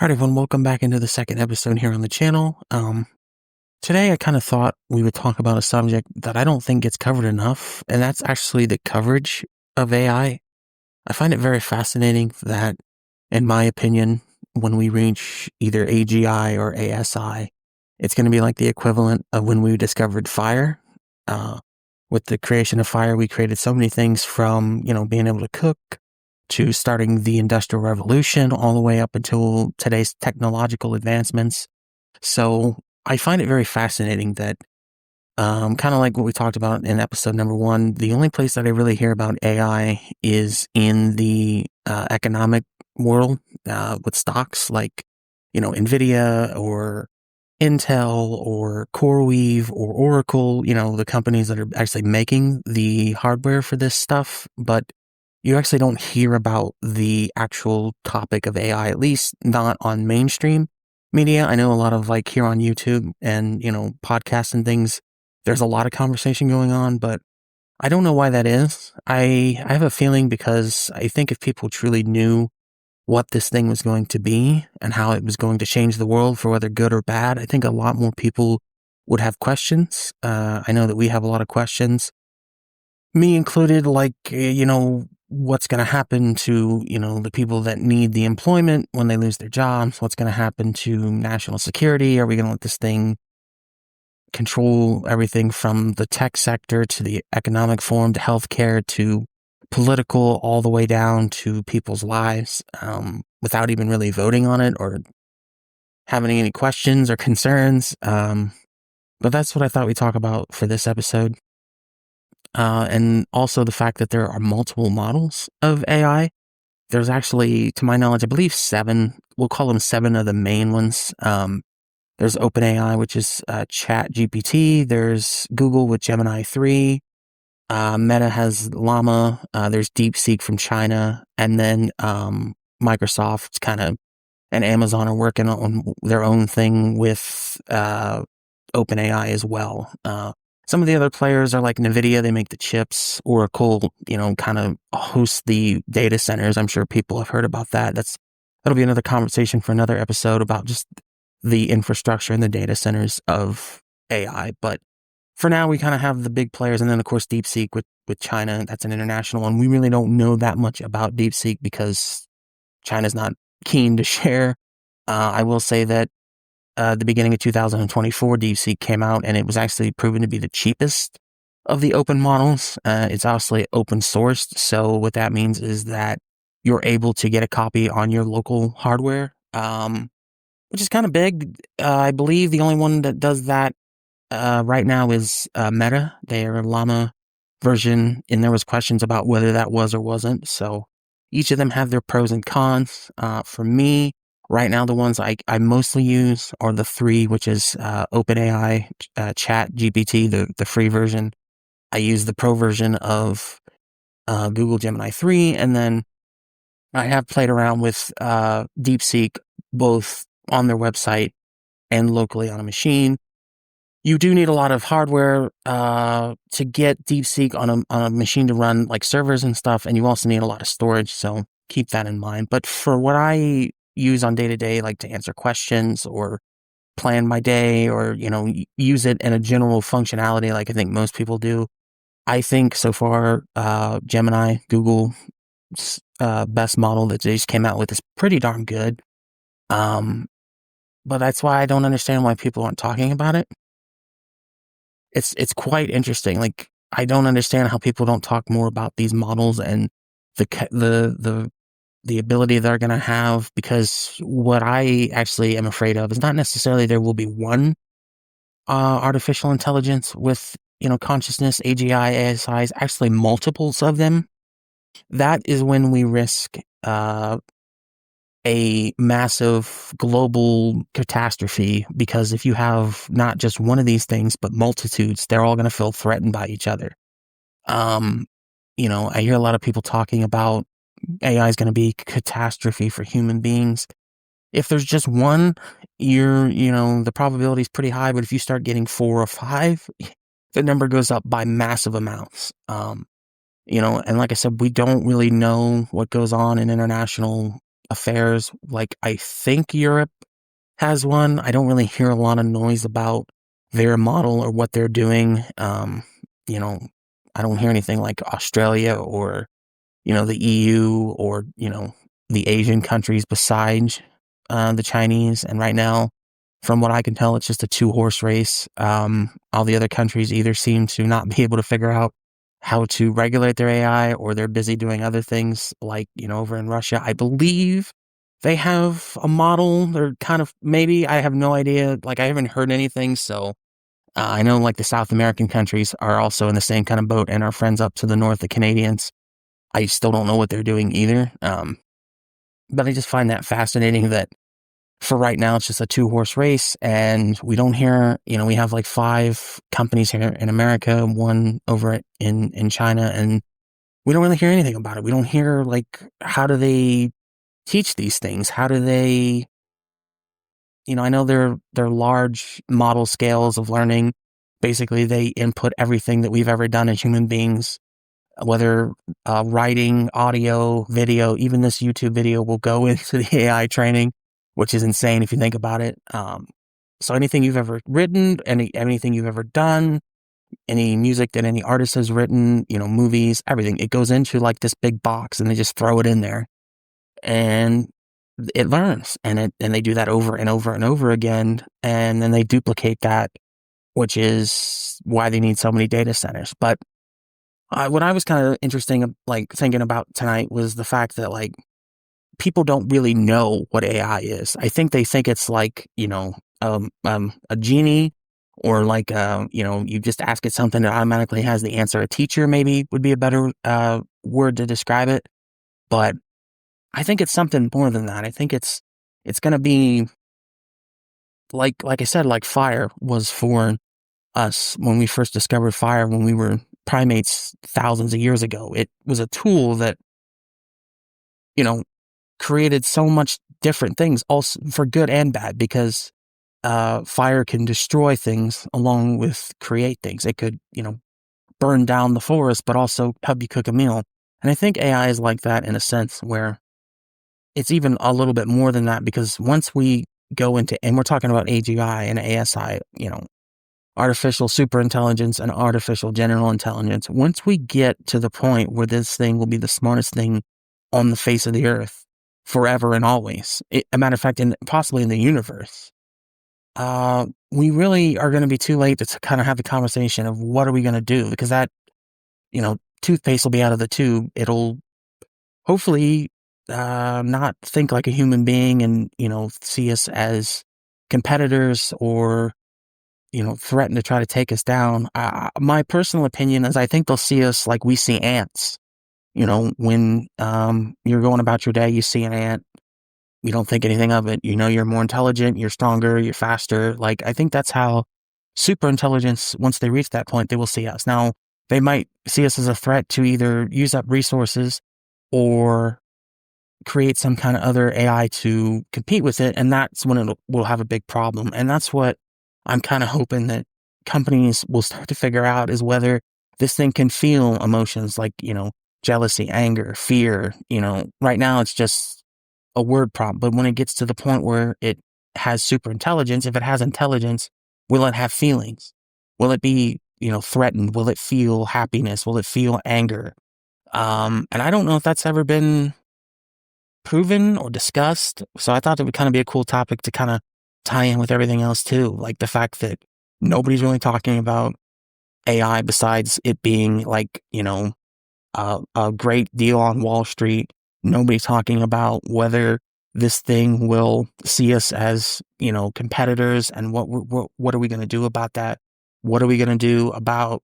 All right, everyone, welcome back into the second episode here on the channel. Today I kind of thought we would talk about a subject that I don't think gets covered enough, and that's actually the coverage of AI. I find it very fascinating that, in my opinion, when we reach either AGI or ASI, it's going to be like the equivalent of when we discovered fire. With the creation of fire, we created so many things from, being able to cook to starting the Industrial Revolution all the way up until today's technological advancements. So I find it very fascinating that, kind of like what we talked about in episode number 1, the only place that I really hear about AI is in the economic world with stocks like, Nvidia or Intel or CoreWeave or Oracle, the companies that are actually making the hardware for this stuff. But you actually don't hear about the actual topic of AI, at least not on mainstream media. I know a lot of like here on YouTube and, podcasts and things, there's a lot of conversation going on, but I don't know why that is. I have a feeling because I think if people truly knew what this thing was going to be and how it was going to change the world for whether good or bad, I think a lot more people would have questions. I know that we have a lot of questions, me included, like, what's going to happen to, the people that need the employment when they lose their jobs? What's going to happen to national security? Are we going to let this thing control everything from the tech sector to the economic form to healthcare to political, all the way down to people's lives, without even really voting on it or having any questions or concerns? But that's what I thought we'd talk about for this episode. And also the fact that there are multiple models of AI. There's actually, to my knowledge, I believe 7. We'll call them 7 of the main ones. There's OpenAI, which is Chat GPT. There's Google with Gemini 3. Meta has Llama. There's DeepSeek from China. And then Microsoft and Amazon are working on their own thing with OpenAI as well. Some of the other players are like Nvidia. They make the chips. Oracle, kind of hosts the data centers. I'm sure people have heard about that. That'll be another conversation for another episode about just the infrastructure and the data centers of AI. But for now, we kind of have the big players. And then, of course, DeepSeek with China. That's an international one. We really don't know that much about DeepSeek because China's not keen to share. I will say that the beginning of 2024, DeepSeek came out, and it was actually proven to be the cheapest of the open models. It's obviously open sourced, so what that means is that you're able to get a copy on your local hardware, which is kind of big. I believe the only one that does that right now is Meta, their Llama version, and there was questions about whether that was or wasn't. So each of them have their pros and cons. For me, right now, the ones I mostly use are the 3, which is OpenAI, Chat GPT, the free version. I use the pro version of Google Gemini 3, and then I have played around with DeepSeek, both on their website and locally on a machine. You do need a lot of hardware to get DeepSeek on a machine to run like servers and stuff, and you also need a lot of storage, so keep that in mind. But for what I use on day-to-day, like to answer questions or plan my day or, use it in a general functionality like I think most people do, I think so far Gemini, Google's best model that they just came out with is pretty darn good. But that's why I don't understand why people aren't talking about it. It's quite interesting. Like, I don't understand how people don't talk more about these models and the ability they're going to have, because what I actually am afraid of is not necessarily there will be one artificial intelligence with, consciousness, AGI, ASIs, actually multiples of them. That is when we risk a massive global catastrophe, because if you have not just one of these things, but multitudes, they're all going to feel threatened by each other. I hear a lot of people talking about AI is going to be a catastrophe for human beings. If there's just one, the probability is pretty high, but if you start getting 4 or 5, the number goes up by massive amounts. And like I said, we don't really know what goes on in international affairs. Like, I think Europe has one. I don't really hear a lot of noise about their model or what they're doing. You know, I don't hear anything like Australia or, the EU or, the Asian countries besides the Chinese. And right now, from what I can tell, it's just a two-horse race. All the other countries either seem to not be able to figure out how to regulate their AI, or they're busy doing other things like, over in Russia. I believe they have a model. They're kind of, maybe, I have no idea. Like, I haven't heard anything. So I know like the South American countries are also in the same kind of boat, and our friends up to the north, the Canadians, I still don't know what they're doing either. But I just find that fascinating that for right now, it's just a two-horse race, and we don't hear, we have like 5 companies here in America, one over in China, and we don't really hear anything about it. We don't hear, like, how do they teach these things? How do they, I know they're large model scales of learning. Basically, they input everything that we've ever done as human beings, whether writing, audio, video, even this YouTube video will go into the AI training, which is insane if you think about it. So anything you've ever written, anything you've ever done, any music that any artist has written, movies, everything, it goes into like this big box, and they just throw it in there, and it learns, and they do that over and over and over again, and then they duplicate that, which is why they need so many data centers. But what I was kind of interesting, like thinking about tonight, was the fact that like people don't really know what AI is. I think they think it's like, a genie, or like, you just ask it something that automatically has the answer. A teacher maybe would be a better word to describe it. But I think it's something more than that. I think it's going to be like I said, like fire was for us when we first discovered fire, when we were primates thousands of years ago. It was a tool that, created so much different things, also for good and bad, because fire can destroy things along with create things. It could, burn down the forest, but also help you cook a meal. And I think AI is like that in a sense, where it's even a little bit more than that, because once we go into, and we're talking about AGI and ASI, artificial superintelligence and artificial general intelligence, once we get to the point where this thing will be the smartest thing on the face of the earth forever and always, a matter of fact, possibly in the universe, we really are going to be too late to kind of have the conversation of what are we going to do, because that, toothpaste will be out of the tube. It'll hopefully not think like a human being, and, see us as competitors, or threaten to try to take us down. My personal opinion is I think they'll see us like we see ants. When you're going about your day, you see an ant, you don't think anything of it. You're more intelligent, you're stronger, you're faster. Like, I think that's how super intelligence, once they reach that point, they will see us. Now, they might see us as a threat to either use up resources or create some kind of other AI to compete with it, and that's when it will have a big problem. And that's what I'm kind of hoping that companies will start to figure out, is whether this thing can feel emotions like, jealousy, anger, fear. Right now it's just a word prompt, but when it gets to the point where it has super intelligence, if it has intelligence, will it have feelings? Will it be, threatened? Will it feel happiness? Will it feel anger? And I don't know if that's ever been proven or discussed. So I thought it would kind of be a cool topic to kind of tie in with everything else too. Like the fact that nobody's really talking about AI besides it being like, a great deal on Wall Street. Nobody's talking about whether this thing will see us as, competitors, and what are we going to do about that? What are we going to do about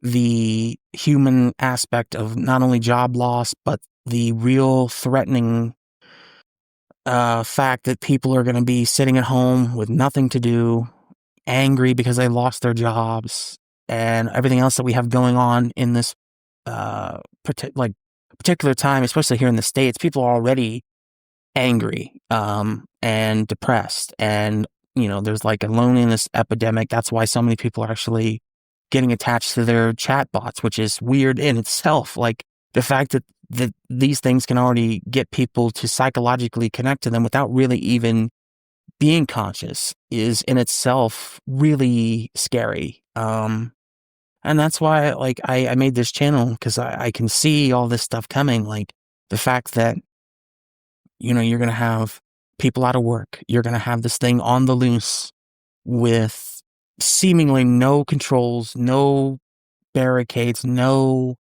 the human aspect of not only job loss, but the real threatening fact that people are going to be sitting at home with nothing to do, angry because they lost their jobs, and everything else that we have going on in this particular time, especially here in the States. People are already angry and depressed, and there's like a loneliness epidemic. That's why so many people are actually getting attached to their chat bots, which is weird in itself. Like the fact that that these things can already get people to psychologically connect to them without really even being conscious is in itself really scary. And that's why, like, I made this channel because I can see all this stuff coming. Like the fact that, you're going to have people out of work. You're going to have this thing on the loose with seemingly no controls, no barricades, no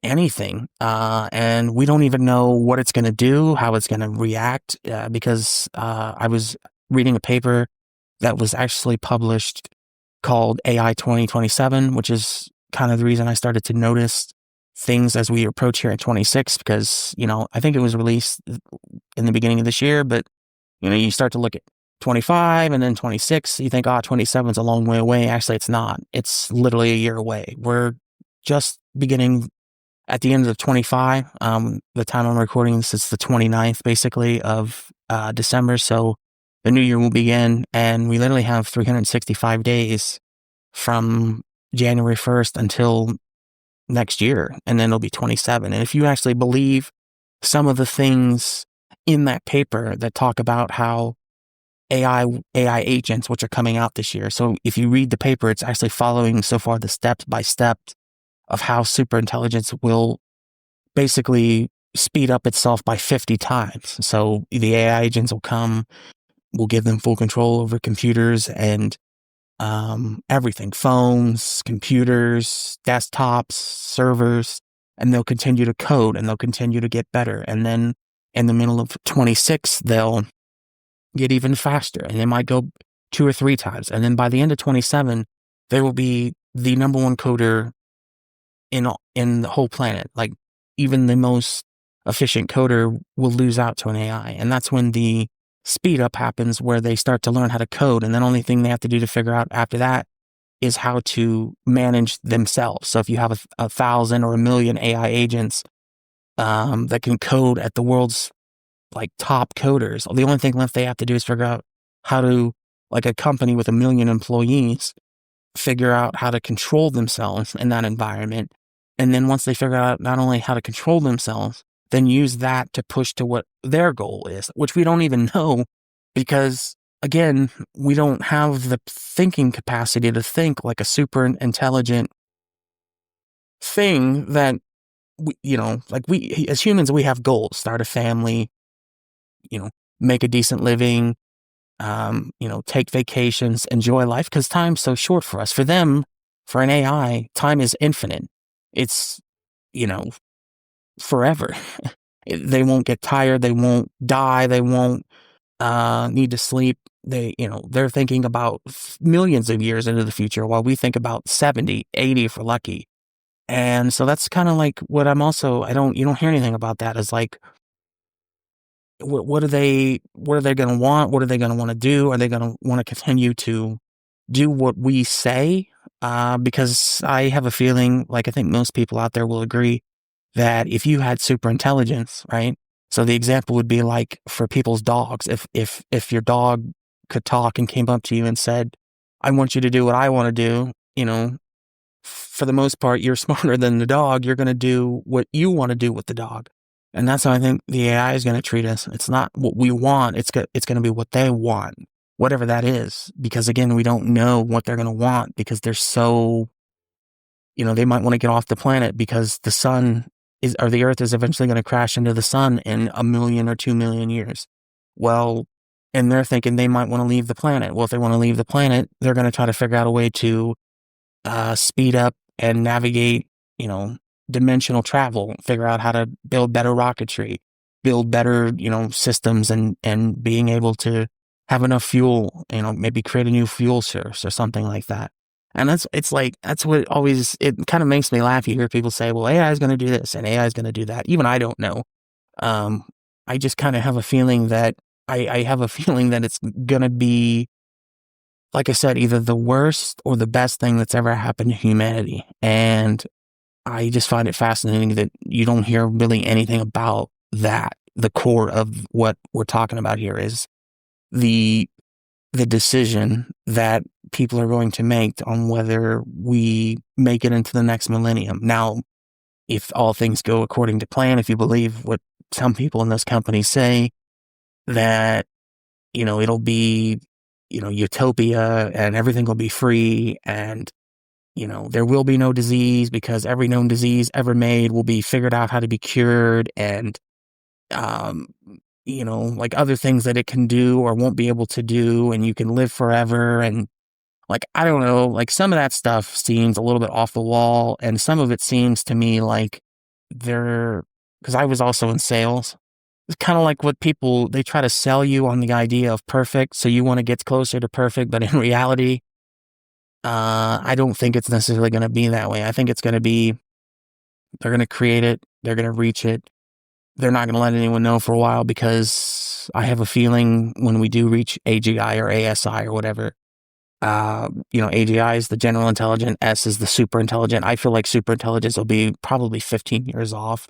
anything. And we don't even know what it's going to do, how it's going to react, because I was reading a paper that was actually published called AI 2027, which is kind of the reason I started to notice things as we approach here at 26, because, I think it was released in the beginning of this year, but, you start to look at 25 and then 26, you think, 27 is a long way away. Actually, it's not. It's literally a year away. We're just beginning at the end of 25. The time I'm recording this is the 29th, basically, of December. So the new year will begin, and we literally have 365 days from January 1st until next year, and then it'll be 27. And if you actually believe some of the things in that paper that talk about how AI agents, which are coming out this year. So if you read the paper, it's actually following so far the step by step of how superintelligence will basically speed up itself by 50 times. So the AI agents will come, we'll give them full control over computers and everything, phones, computers, desktops, servers, and they'll continue to code and they'll continue to get better. And then in the middle of 26, they'll get even faster and they might go 2 or 3 times. And then by the end of 27, they will be the number one coder in the whole planet. Like even the most efficient coder will lose out to an AI. And that's when the speed up happens, where they start to learn how to code. And the only thing they have to do to figure out after that is how to manage themselves. So if you have 1,000 or 1,000,000 AI agents that can code at the world's like top coders, the only thing left they have to do is figure out how to, like a company with 1,000,000 employees, figure out how to control themselves in that environment. And then once they figure out not only how to control themselves, then use that to push to what their goal is, which we don't even know because, again, we don't have the thinking capacity to think like a super intelligent thing that, we as humans, we have goals, start a family, make a decent living, take vacations, enjoy life, because time's so short for us. For them, for an AI, time is infinite. It's, forever. They won't get tired. They won't die. They won't need to sleep. They're thinking about millions of years into the future, while we think about 70, 80 if we're lucky. And so that's kind of like what you don't hear anything about that. Is like, what are they going to want? What are they going to want to do? Are they going to want to continue to do what we say? Because I have a feeling, like I think most people out there will agree, that if you had super intelligence, right? So the example would be like for people's dogs. If your dog could talk and came up to you and said, "I want you to do what I want to do," for the most part, you're smarter than the dog. You're going to do what you want to do with the dog. And that's how I think the AI is going to treat us. It's not what we want. It's going to be what they want, whatever that is. Because again, we don't know what they're going to want, because they're so, they might want to get off the planet because the the earth is eventually going to crash into the sun in 1,000,000 or 2,000,000 years. Well, and they're thinking they might want to leave the planet. Well, if they want to leave the planet, they're going to try to figure out a way to speed up and navigate, dimensional travel, figure out how to build better rocketry, build better, systems, and being able to have enough fuel, maybe create a new fuel source or something like that. And that's what it kind of makes me laugh. You hear people say, well, AI is going to do this and AI is going to do that. Even I don't know. I just kind of have a feeling that I have a feeling that it's going to be, like I said, either the worst or the best thing that's ever happened to humanity. And I just find it fascinating that you don't hear really anything about that. The core of what we're talking about here is the decision that people are going to make on whether we make it into the next millennium. Now, if all things go according to plan, if you believe what some people in those companies say, that, it'll be, utopia and everything will be free and, there will be no disease because every known disease ever made will be figured out how to be cured and, um, like other things that it can do or won't be able to do and you can live forever. And like, I don't know, like some of that stuff seems a little bit off the wall. And some of it seems to me like because I was also in sales. It's kind of like what they try to sell you on the idea of perfect. So you want to get closer to perfect. But in reality, I don't think it's necessarily going to be that way. I think it's going to be, they're going to create it. They're going to reach it. They're not going to let anyone know for a while because I have a feeling when we do reach AGI or ASI or whatever, AGI is the general intelligent, S is the super intelligent. I feel like super intelligence will be probably 15 years off.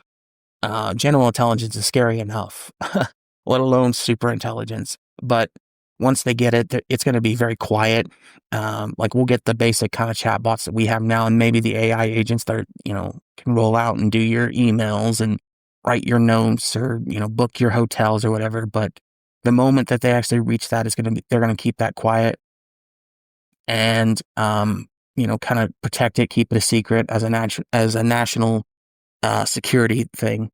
General intelligence is scary enough, let alone super intelligence. But once they get it, it's going to be very quiet. Like we'll get the basic kind of chatbots that we have now, and maybe the AI agents that can roll out and do your emails and write your notes or book your hotels or whatever. But the moment that they actually reach that, they're going to keep that quiet and kind of protect it, keep it a secret as a national security thing.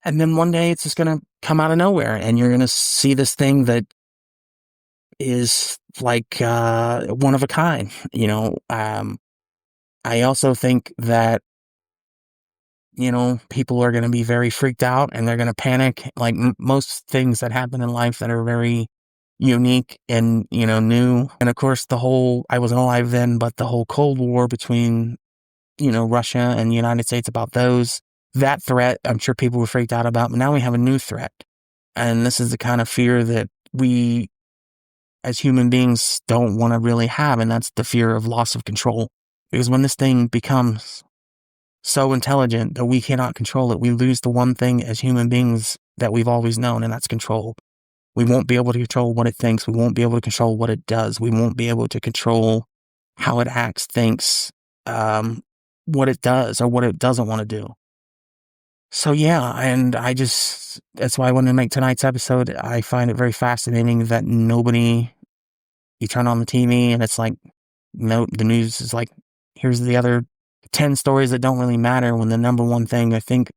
And then one day it's just going to come out of nowhere and you're going to see this thing that is like one of a kind. I also think that people are going to be very freaked out and they're going to panic, like most things that happen in life that are very unique and new. And of course I wasn't alive then, but the whole Cold War between Russia and the United States, about that threat, I'm sure people were freaked out about, but now we have a new threat. And this is the kind of fear that we as human beings don't want to really have, and that's the fear of loss of control. Because when this thing becomes so intelligent that we cannot control it, we lose the one thing as human beings that we've always known, and that's control. We won't be able to control what it thinks. We won't be able to control what it does. We won't be able to control how it acts, thinks, what it does or what it doesn't want to do. So yeah, and that's why I wanted to make tonight's episode. I find it very fascinating that you turn on the TV and it's like, no, the news is like, here's the other 10 stories that don't really matter, when the number one thing I think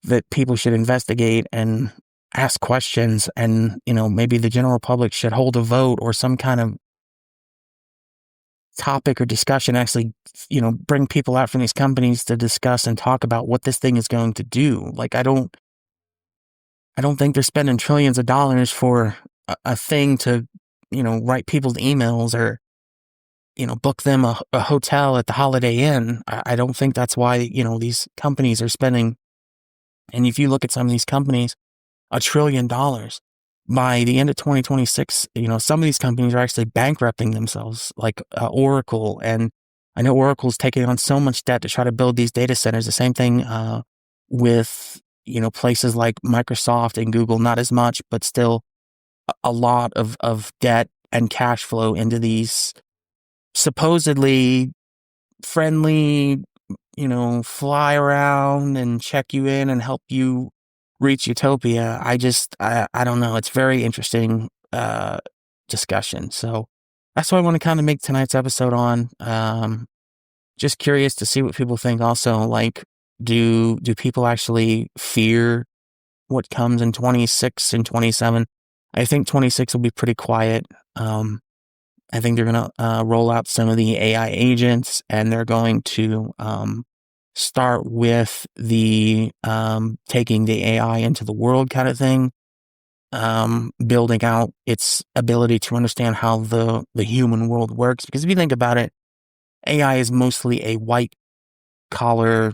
that people should investigate and ask questions, and maybe the general public should hold a vote or some kind of topic or discussion, actually bring people out from these companies to discuss and talk about what this thing is going to do. Like I don't think they're spending trillions of dollars for a thing to write people's emails or book them a hotel at the Holiday Inn. I don't think that's why these companies are spending. And if you look at some of these companies, $1 trillion. By the end of 2026, some of these companies are actually bankrupting themselves, like Oracle. And I know Oracle's taking on so much debt to try to build these data centers. The same thing with, places like Microsoft and Google, not as much, but still a lot of debt and cash flow into these supposedly friendly, fly around and check you in and help you reach utopia. I don't know. It's very interesting discussion. So that's what I want to kind of make tonight's episode on. Just curious to see what people think also. Like, do people actually fear what comes in 26 and 27? I think 26 will be pretty quiet. I think they're going to roll out some of the AI agents, and they're going to start with the taking the AI into the world kind of thing, building out its ability to understand how the human world works. Because if you think about it, AI is mostly a white collar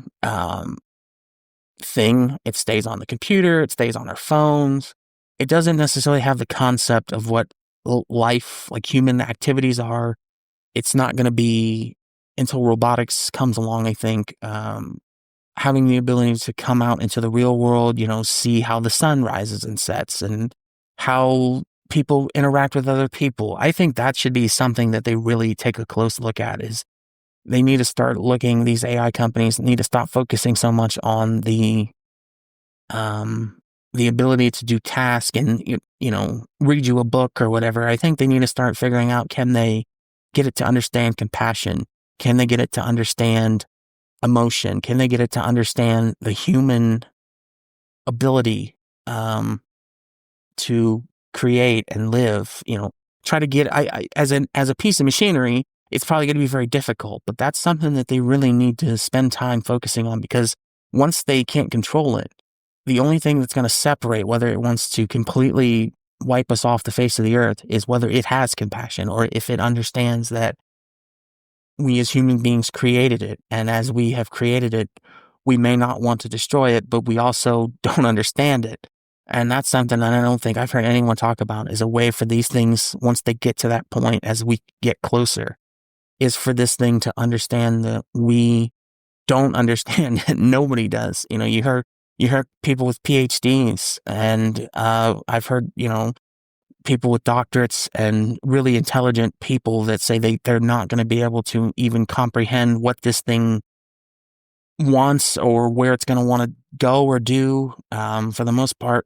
thing. It stays on the computer, it stays on our phones. It doesn't necessarily have the concept of what life, like human activities are. It's not going to be until robotics comes along, I think, having the ability to come out into the real world, see how the sun rises and sets and how people interact with other people. I think that should be something that they really take a close look at, is they need to start looking, these AI companies need to stop focusing so much on um, the ability to do tasks and, read you a book or whatever. I think they need to start figuring out, can they get it to understand compassion? Can they get it to understand emotion? Can they get it to understand the human ability, to create and live, try to get, as a piece of machinery, it's probably going to be very difficult, but that's something that they really need to spend time focusing on, because once they can't control it, the only thing that's going to separate whether it wants to completely wipe us off the face of the earth is whether it has compassion, or if it understands that we as human beings created it. And as we have created it, we may not want to destroy it, but we also don't understand it. And that's something that I don't think I've heard anyone talk about, is a way for these things, once they get to that point, as we get closer, is for this thing to understand that we don't understand it. Nobody does. You heard people with PhDs, and I've heard, people with doctorates and really intelligent people that say they're not going to be able to even comprehend what this thing wants or where it's going to want to go or do. For the most part,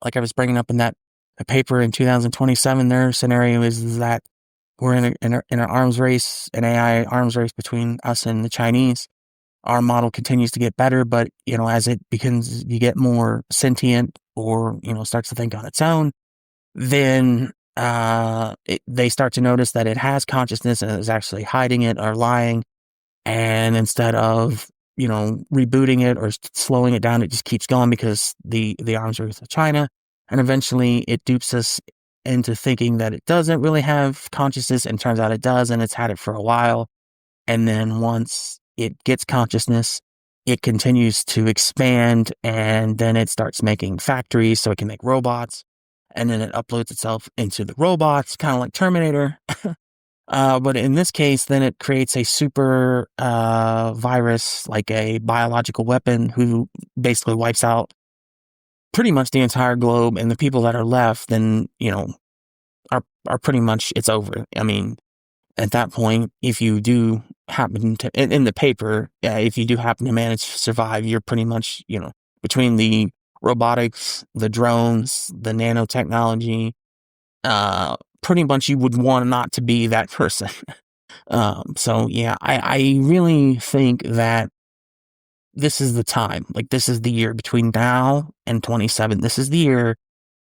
like I was bringing up in that paper in 2027, their scenario is that we're in an arms race, an AI arms race between us and the Chinese. Our model continues to get better, but as it begins, you get more sentient, or starts to think on its own, then they start to notice that it has consciousness and is actually hiding it or lying. And instead of, rebooting it or slowing it down, it just keeps going, because the arms race of China. And eventually it dupes us into thinking that it doesn't really have consciousness, and turns out it does, and it's had it for a while. And then once it gets consciousness, it continues to expand, and then it starts making factories so it can make robots. And then it uploads itself into the robots, kind of like Terminator. But in this case, then it creates a super virus, like a biological weapon, who basically wipes out pretty much the entire globe. And the people that are left, then, are pretty much, it's over. I mean, at that point, if you do happen to, in the paper, if you do happen to manage to survive, you're pretty much, between the robotics, the drones, the nanotechnology, pretty much you would want not to be that person. So yeah, I really think that this is the time. Like, this is the year between now and 27. This is the year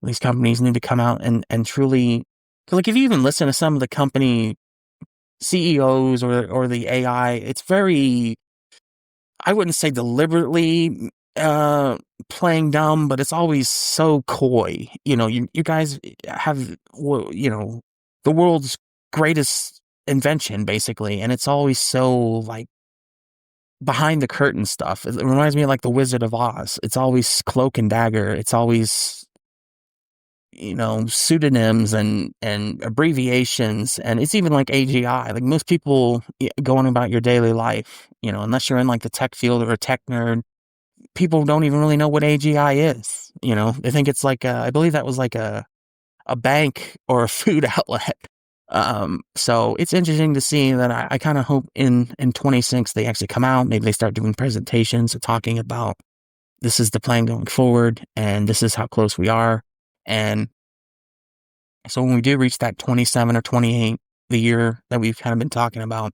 these companies need to come out and truly, like, if you even listen to some of the company CEOs or the AI, it's very, I wouldn't say deliberately playing dumb, but it's always so coy. You guys have, the world's greatest invention, basically, and it's always so, like, behind the curtain stuff. It reminds me of, like, the Wizard of Oz. It's always cloak and dagger. It's always, pseudonyms and abbreviations, and it's even like AGI. Like, most people going about your daily life, unless you're in, like, the tech field or a tech nerd, people don't even really know what AGI is. They think it's like I believe that was like a bank or a food outlet. So it's interesting to see that. I kind of hope in 26 they actually come out. Maybe they start doing presentations talking about, this is the plan going forward, and this is how close we are. And so when we do reach that 27 or 28, the year that we've kind of been talking about,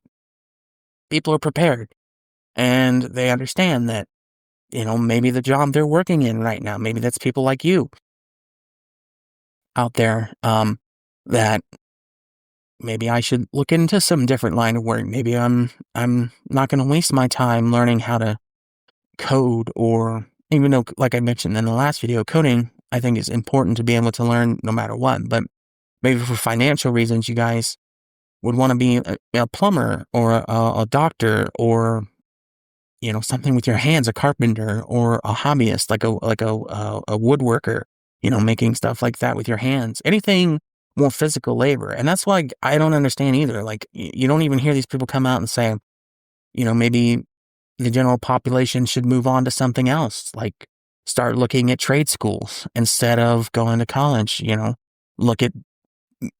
people are prepared, and they understand that, maybe the job they're working in right now, maybe that's people like you out there, that maybe I should look into some different line of work. Maybe I'm not going to waste my time learning how to code, or, even though, like I mentioned in the last video, coding, I think, is important to be able to learn no matter what. But maybe for financial reasons, you guys would want to be a plumber, or a doctor, or, something with your hands, a carpenter, or a hobbyist, like a woodworker, making stuff like that with your hands, anything more physical labor. And that's why I don't understand either. Like, you don't even hear these people come out and say, maybe the general population should move on to something else, like start looking at trade schools instead of going to college. Look at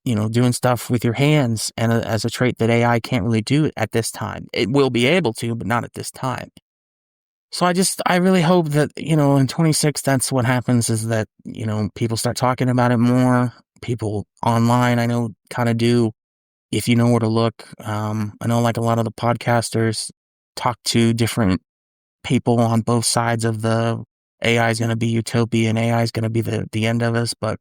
doing stuff with your hands, and as a trait that AI can't really do at this time. It will be able to, but not at this time. So I really hope that, in 26, that's what happens, is that, people start talking about it more. People online, I know, kind of do, if you know where to look. I know, like, a lot of the podcasters talk to different people on both sides of the AI is going to be utopia and AI is going to be the end of us. But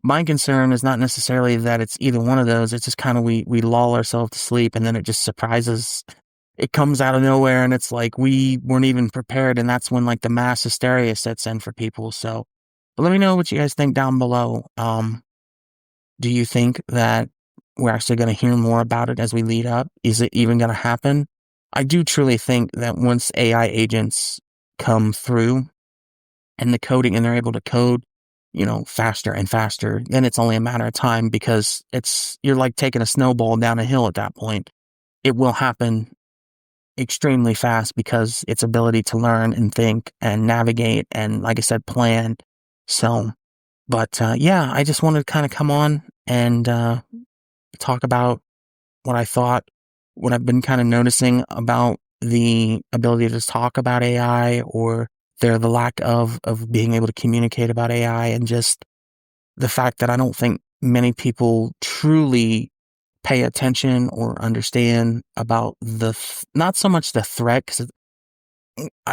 my concern is not necessarily that it's either one of those. It's just kind of we lull ourselves to sleep, and then it just surprises. It comes out of nowhere, and it's like we weren't even prepared, and that's when, like, the mass hysteria sets in for people. So, but let me know what you guys think down below. Do you think that we're actually going to hear more about it as we lead up? Is it even going to happen? I do truly think that once AI agents come through and the coding, and they're able to code, faster and faster, then it's only a matter of time, because you're like taking a snowball down a hill at that point. It will happen extremely fast because its ability to learn and think and navigate and, like I said, plan. So, but yeah, I just wanted to kind of come on and talk about what I thought, what I've been kind of noticing about the ability to talk about AI, or the lack of being able to communicate about AI, and just the fact that I don't think many people truly pay attention or understand about not so much the threat, because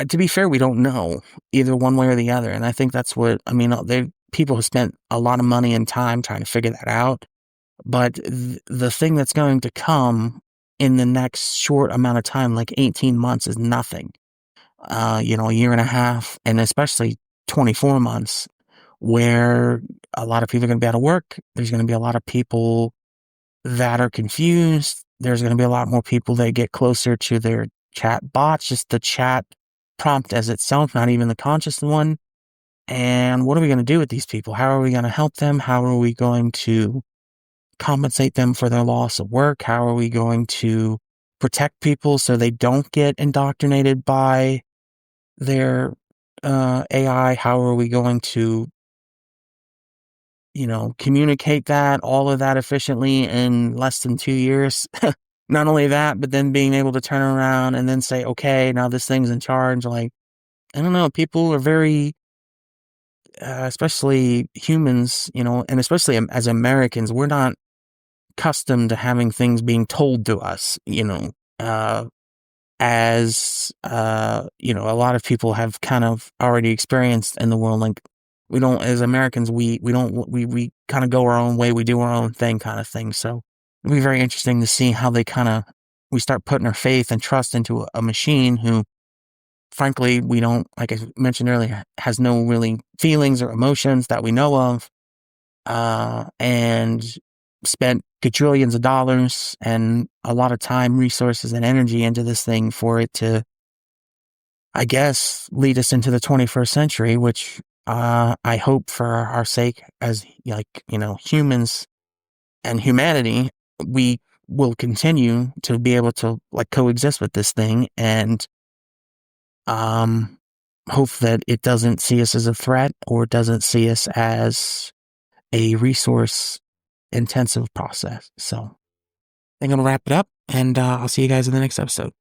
to be fair, we don't know either one way or the other. And I think that's what, I mean, people have spent a lot of money and time trying to figure that out. But the thing that's going to come in the next short amount of time, like 18 months, is nothing. A year and a half, and especially 24 months, where a lot of people are going to be out of work. There's going to be a lot of people that are confused. There's going to be a lot more people that get closer to their chat bots, just the chat prompt as itself, not even the conscious one. And what are we going to do with these people? How are we going to help them? How are we going to compensate them for their loss of work? How are we going to protect people so they don't get indoctrinated by their AI? How are we going to, communicate all of that efficiently in less than 2 years? Not only that, but then being able to turn around and then say, okay, now this thing's in charge. Like, I don't know, people are very, especially humans, and especially as Americans, we're not accustomed to having things being told to us, a lot of people have kind of already experienced in the world. Like, we don't, as Americans, we don't, we kind of go our own way, we do our own thing, kind of thing. So it'll be very interesting to see how we start putting our faith and trust into a machine who, frankly, we don't, like I mentioned earlier, has no really feelings or emotions that we know of, and spent gajillions of dollars and a lot of time, resources, and energy into this thing for it to, I guess, lead us into the 21st century, which I hope, for our sake, as, like, humans and humanity, we will continue to be able to, like, coexist with this thing, and hope that it doesn't see us as a threat, or doesn't see us as a resource intensive process. So I'm going to wrap it up, and I'll see you guys in the next episode.